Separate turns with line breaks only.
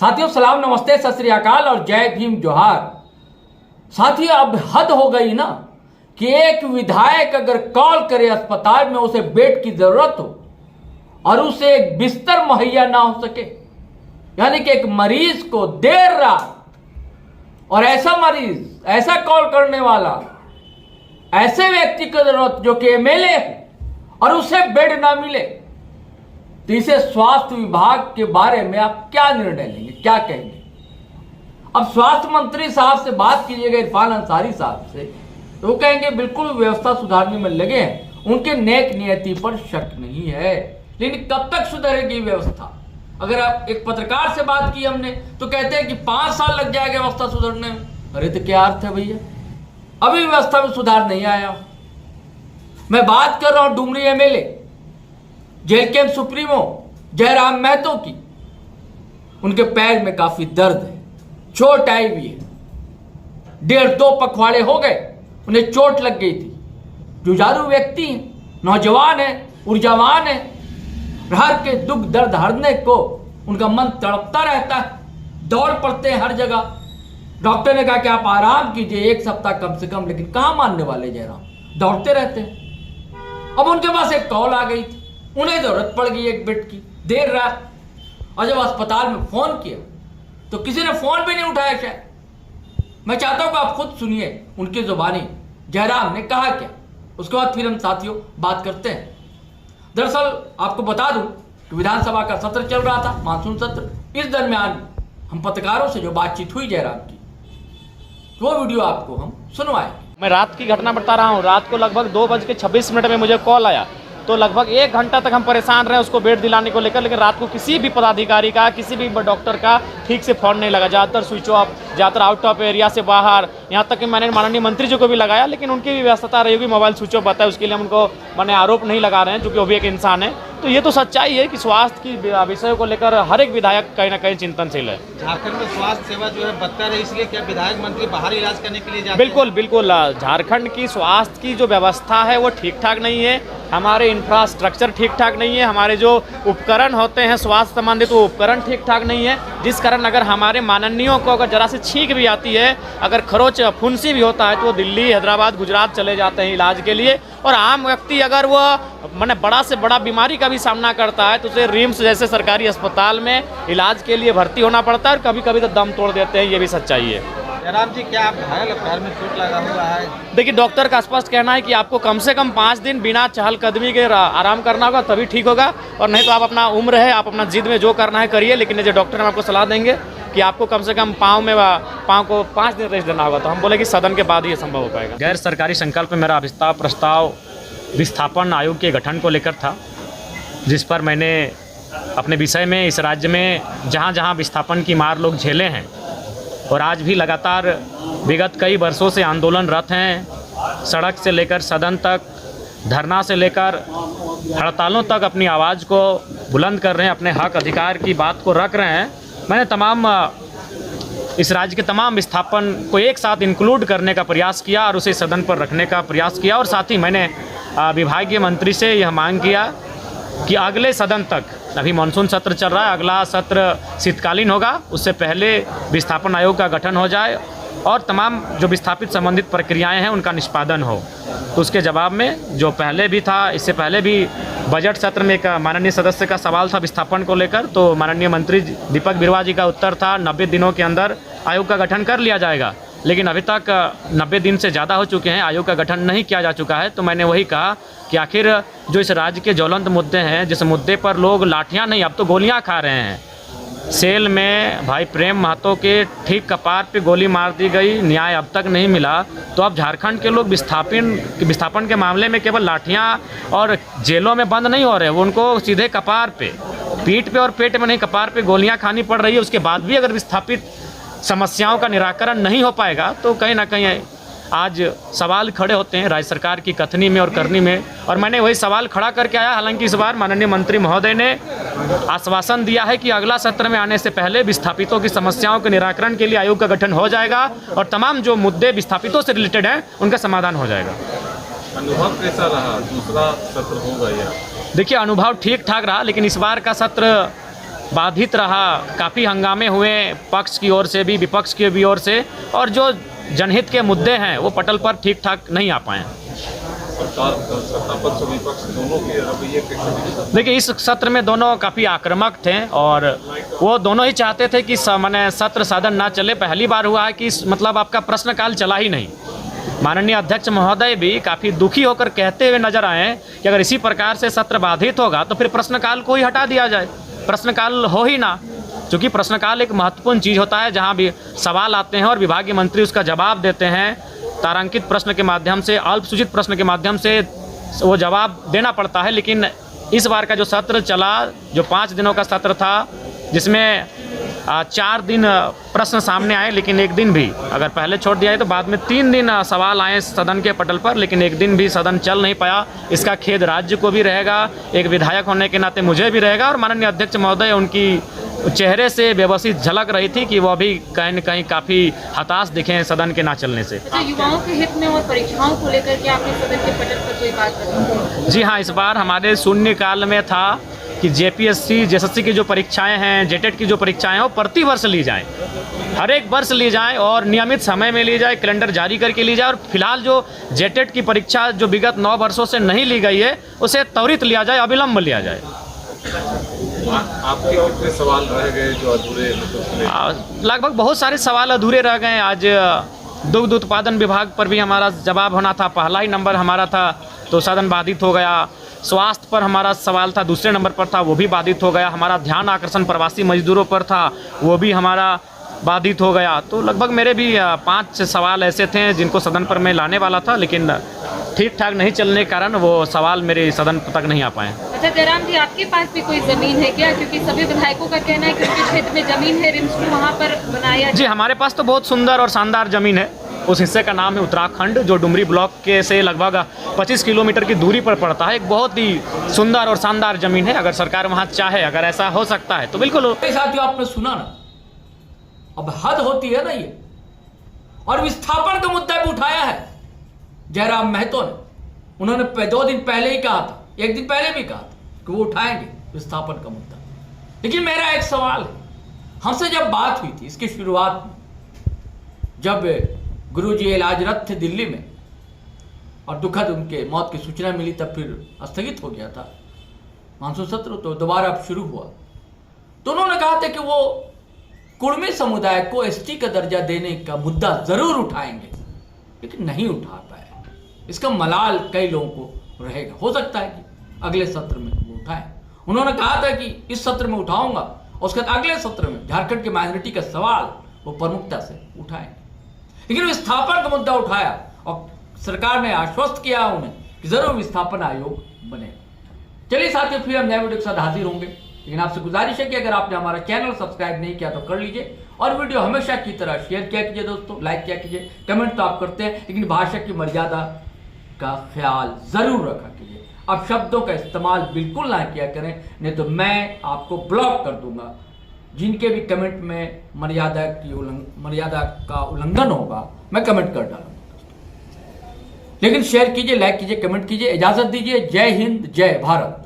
साथियों सलाम नमस्ते सत श्री अकाल और जय भीम जोहार। साथियों अब हद हो गई ना कि एक विधायक अगर कॉल करे अस्पताल में उसे बेड की जरूरत हो और उसे एक बिस्तर मुहैया ना हो सके, यानी कि एक मरीज को देर रात और ऐसा मरीज, ऐसा कॉल करने वाला, ऐसे व्यक्ति की जरूरत जो कि एमएलए है और उसे बेड ना मिले, तो इसे स्वास्थ्य विभाग के बारे में आप क्या निर्णय लेंगे, क्या कहेंगे? अब स्वास्थ्य मंत्री साहब से बात कीजिएगा, इरफान अंसारी साहब से, तो वो कहेंगे बिल्कुल व्यवस्था सुधारने में लगे हैं, उनके नेक नियति पर शक नहीं है। लेकिन कब तक सुधरेगी व्यवस्था? अगर आप एक पत्रकार से बात की हमने तो कहते हैं कि 5 साल लग जाएगा व्यवस्था सुधरने में। अरे तो क्या अर्थ है भैया, अभी व्यवस्था में सुधार नहीं आया। मैं बात कर रहा हूं डुमरी एमएलए, जेल कैंप सुप्रीमो जयराम महतो की। उनके पैर में काफी दर्द है, चोट आई हुई है, 1.5-2 पखवाड़े हो गए उन्हें चोट लग गई थी। जुझारू व्यक्ति हैं, नौजवान है, ऊर्जावान है, हर के दुख दर्द हरने को उनका मन तड़पता रहता है, दौड़ पड़ते हैं हर जगह। डॉक्टर ने कहा कि आप आराम कीजिए 1 सप्ताह कम से कम, लेकिन कहां मानने वाले जयराम, दौड़ते रहते हैं। अब उनके पास एक कॉल आ गई थी, उन्हें जरूरत पड़ गई एक बेड की देर रात, और जब अस्पताल में फोन किया तो किसी ने फोन भी नहीं उठाया। शायद मैं चाहता हूं कि आप खुद सुनिए उनकी जुबानी जयराम ने कहा क्या, उसके बाद फिर हम साथियों बात करते हैं। दरअसल आपको बता दूं कि विधानसभा का सत्र चल रहा था, मानसून सत्र। इस दरमियान हम पत्रकारों से जो बातचीत हुई जयराम की, वो वीडियो आपको हम सुनवाएंगे।
मैं रात की घटना बता रहा हूँ। रात को लगभग 2:26 में मुझे कॉल आया, तो लगभग 1 घंटा तक हम परेशान रहे उसको बेड दिलाने को लेकर, लेकिन रात को किसी भी पदाधिकारी का, किसी भी डॉक्टर का ठीक से फ़ोन नहीं लगा। ज़्यादातर स्विच ऑफ, ज़्यादातर आउट ऑफ एरिया से बाहर, यहाँ तक कि मैंने माननीय मंत्री जी को भी लगाया, लेकिन उनकी भी व्यस्तता रही होगी, मोबाइल स्विच ऑफ बताया, उसके लिए हम उनको मैंने आरोप नहीं लगा रहे हैं, क्योंकि वो भी एक इंसान है। तो ये तो सच्चाई है कि स्वास्थ्य की विषय को लेकर हर एक विधायक कहीं ना कहीं चिंतनशील है।
झारखंड में स्वास्थ्य सेवा जो है बदतर है, इसलिए क्या विधायक मंत्री बाहर इलाज करने के लिए जाते हैं?
बिल्कुल बिल्कुल, झारखंड की स्वास्थ्य की जो व्यवस्था है वो ठीक ठाक नहीं है, हमारे इंफ्रास्ट्रक्चर ठीक ठाक नहीं है, हमारे जो उपकरण होते हैं स्वास्थ्य संबंधित वो उपकरण ठीक ठाक नहीं है, जिस कारण अगर हमारे माननीयों को अगर जरा से छींक भी आती है, अगर खरोच फुंसी भी होता है, तो वो दिल्ली, हैदराबाद, गुजरात चले जाते हैं इलाज के लिए। और आम व्यक्ति अगर वो मैंने बड़ा से बड़ा बीमारी का भी सामना करता है तो उसे रिम्स जैसे सरकारी अस्पताल में इलाज के लिए भर्ती होना पड़ता है, और कभी कभी तो दम तोड़ देते हैं, ये भी सच्चाई है।
जयराम जी, क्या आप घायल, पैर में चोट लगा हुआ है?
देखिए, डॉक्टर का स्पष्ट कहना है कि आपको कम से कम 5 दिन बिना चहलकदमी के आराम करना होगा, तभी ठीक होगा, और नहीं तो आप अपना उम्र है, आप अपना जिद में जो करना है करिए, लेकिन जो डॉक्टर हम आपको सलाह देंगे कि आपको कम से कम पाँव को 5 दिन रेस्ट देना होगा। तो हम बोले कि सदन के बाद ही ये संभव हो पाएगा। गैर सरकारी संकल्प में मेरा प्रस्ताव विस्थापन आयोग के गठन को लेकर था, जिस पर मैंने अपने विषय में इस राज्य में जहाँ जहाँ विस्थापन की मार लोग झेले हैं, और आज भी लगातार विगत कई वर्षों से आंदोलनरत हैं, सड़क से लेकर सदन तक, धरना से लेकर हड़तालों तक अपनी आवाज़ को बुलंद कर रहे हैं, अपने हक अधिकार की बात को रख रहे हैं। मैंने इस राज्य के तमाम विस्थापन को एक साथ इंक्लूड करने का प्रयास किया और उसे सदन पर रखने का प्रयास किया, और साथ ही मैंने विभागीय मंत्री से यह मांग किया कि अगले सदन तक, अभी मानसून सत्र चल रहा है, अगला सत्र शीतकालीन होगा, उससे पहले विस्थापन आयोग का गठन हो जाए और तमाम जो विस्थापित संबंधित प्रक्रियाएं हैं उनका निष्पादन हो। तो उसके जवाब में जो पहले भी था, इससे पहले भी बजट सत्र में एक माननीय सदस्य का सवाल था विस्थापन को लेकर, तो माननीय मंत्री दीपक बिरुवा जी का उत्तर था 90 दिनों के अंदर आयोग का गठन कर लिया जाएगा, लेकिन अभी तक 90 दिन से ज़्यादा हो चुके हैं, आयोग का गठन नहीं किया जा चुका है। तो मैंने वही कहा कि आखिर जो इस राज्य के ज्वलंत मुद्दे हैं, जिस मुद्दे पर लोग लाठियाँ नहीं अब तो गोलियाँ खा रहे हैं, सेल में भाई प्रेम महतो के ठीक कपार पे गोली मार दी गई, न्याय अब तक नहीं मिला, तो अब झारखंड के लोग विस्थापन के मामले में केवल लाठियाँ और जेलों में बंद नहीं हो रहे, वो उनको सीधे कपार पे, पीठ पे और पेट में नहीं, कपार पे गोलियाँ खानी पड़ रही है। उसके बाद भी अगर विस्थापित समस्याओं का निराकरण नहीं हो पाएगा तो कहीं ना कहीं आज सवाल खड़े होते हैं राज्य सरकार की कथनी में और करनी में, और मैंने वही सवाल खड़ा करके आया। हालांकि इस बार माननीय मंत्री महोदय ने आश्वासन दिया है कि अगला सत्र में आने से पहले विस्थापितों की समस्याओं के निराकरण के लिए आयोग का गठन हो जाएगा और तमाम जो मुद्दे विस्थापितों से रिलेटेड हैं उनका समाधान हो जाएगा।
अनुभव कैसा रहा? दूसरा सत्र होगा या?
देखिए, अनुभव ठीक ठाक रहा, लेकिन इस बार का सत्र बाधित रहा, काफ़ी हंगामे हुए पक्ष की ओर से भी विपक्ष की भी ओर से, और जो जनहित के मुद्दे हैं वो पटल पर ठीक ठाक नहीं आ पाए।
सरकार सत्ता पक्ष और विपक्ष दोनों के रवैये कैसे?
देखिए, इस सत्र में दोनों काफ़ी आक्रामक थे और वो दोनों ही चाहते थे कि माने सत्र सदन ना चले। पहली बार हुआ है कि मतलब आपका प्रश्नकाल चला ही नहीं। माननीय अध्यक्ष महोदय भी काफ़ी दुखी होकर कहते हुए नजर आए कि अगर इसी प्रकार से सत्र बाधित होगा तो फिर प्रश्नकाल को ही हटा दिया जाए, प्रश्नकाल हो ही ना। क्योंकि प्रश्नकाल एक महत्वपूर्ण चीज़ होता है जहाँ भी सवाल आते हैं और विभागीय मंत्री उसका जवाब देते हैं। तारांकित प्रश्न के माध्यम से, अल्प सूचित प्रश्न के माध्यम से वो जवाब देना पड़ता है। लेकिन इस बार का जो सत्र चला, जो 5 दिनों का सत्र था, जिसमें 4 दिन प्रश्न सामने आए, लेकिन एक दिन भी अगर पहले छोड़ दिया है तो बाद में 3 दिन सवाल आए सदन के पटल पर, लेकिन एक दिन भी सदन चल नहीं पाया। इसका खेद राज्य को भी रहेगा, एक विधायक होने के नाते मुझे भी रहेगा, और माननीय अध्यक्ष महोदय उनकी चेहरे से व्यवस्थित झलक रही थी कि वो भी कहीं न कहीं काफ़ी हताश दिखे सदन के ना चलने से।
अच्छा, युवाओं के हित में और परीक्षाओं को लेकर के आपने सदन के पटल पर कोई बात बताई?
जी हाँ, इस बार हमारे शून्यकाल में था कि जेपीएससी, जेएसएससी की जो परीक्षाएं हैं, जेटेट की जो परीक्षाएं हैं, वो प्रति वर्ष ली जाएं, हर एक वर्ष ली जाएं और नियमित समय में ली जाए, कैलेंडर जारी करके ली जाए। और फिलहाल जो जेटेट की परीक्षा जो विगत 9 वर्षों से नहीं ली गई है, उसे त्वरित लिया जाए, अविलंब लिया जाए।
आपके कितने सवाल रह गए जो अधूरे?
लगभग बहुत सारे सवाल अधूरे रह गए। आज दुग्ध उत्पादन विभाग पर भी हमारा जवाब होना था, पहला ही नंबर हमारा था, तो सदन बाधित हो गया। स्वास्थ्य पर हमारा सवाल था, दूसरे नंबर पर था, वो भी बाधित हो गया। हमारा ध्यान आकर्षण प्रवासी मजदूरों पर था, वो भी हमारा बाधित हो गया। तो लगभग मेरे भी 5 सवाल ऐसे थे जिनको सदन पर मैं लाने वाला था, लेकिन ठीक ठाक नहीं चलने के कारण वो सवाल मेरे सदन तक नहीं आ पाए।
अच्छा जयराम जी, आपके पास भी कोई ज़मीन है क्या? क्योंकि सभी विधायकों का कहना है कि उनके क्षेत्र में ज़मीन है, रिम्स को वहाँ पर बनाया।
जी, हमारे पास तो बहुत सुंदर और शानदार ज़मीन है। उस हिस्से का नाम है उत्तराखंड, जो डुमरी ब्लॉक के से लगभग 25 किलोमीटर की दूरी पर पड़ता है। एक बहुत ही सुंदर और शानदार ज़मीन है। अगर सरकार वहाँ चाहे, अगर ऐसा हो सकता है तो बिल्कुल हो।
साथियों, आपने सुना ना, अब हद होती है ना ये। और विस्थापन का मुद्दा भी उठाया है जयराम महतो ने। उन्होंने 2 दिन पहले ही कहा था, 1 दिन पहले भी कहा था कि वो उठाएंगे विस्थापन का मुद्दा। लेकिन मेरा एक सवाल है, हमसे जब बात हुई थी इसकी शुरुआत में, जब गुरुजी इलाजरत थे दिल्ली में और दुखद उनके मौत की सूचना मिली, तब फिर स्थगित हो गया था मानसून सत्र, तो दोबारा अब शुरू हुआ। तो उन्होंने कहा था कि वो कुर्मी समुदाय को एसटी का दर्जा देने का मुद्दा जरूर उठाएंगे, लेकिन नहीं उठा पाए। इसका मलाल कई लोगों को रहेगा। हो सकता है कि अगले सत्र में वो उठाएं। उन्होंने कहा था कि इस सत्र में उठाऊंगा, और उसके बाद अगले सत्र में झारखंड की माइनॉरिटी का सवाल वो प्रमुखता से उठाएंगे। लेकिन विस्थापन का मुद्दा उठाया और सरकार ने आश्वस्त किया उन्हें कि जरूर विस्थापन आयोग बनेगा। चलिए साथियों, फिर हम नए वीडियो के साथ हाजिर होंगे। लेकिन आपसे गुजारिश है कि अगर आपने हमारा चैनल सब्सक्राइब नहीं किया तो कर लीजिए, और वीडियो हमेशा की तरह शेयर किया कीजिए दोस्तों, लाइक किया कीजिए। कमेंट तो आप करते हैं, लेकिन भाषा की मर्यादा का ख्याल जरूर रखा कीजिए। अब शब्दों का इस्तेमाल बिल्कुल ना किया करें, नहीं तो मैं आपको ब्लॉक कर दूंगा। जिनके भी कमेंट में मर्यादा का उल्लंघन होगा, मैं कमेंट कर डालूंगा। लेकिन शेयर कीजिए, लाइक कीजिए, कमेंट कीजिए। इजाजत दीजिए। जय हिंद, जय भारत।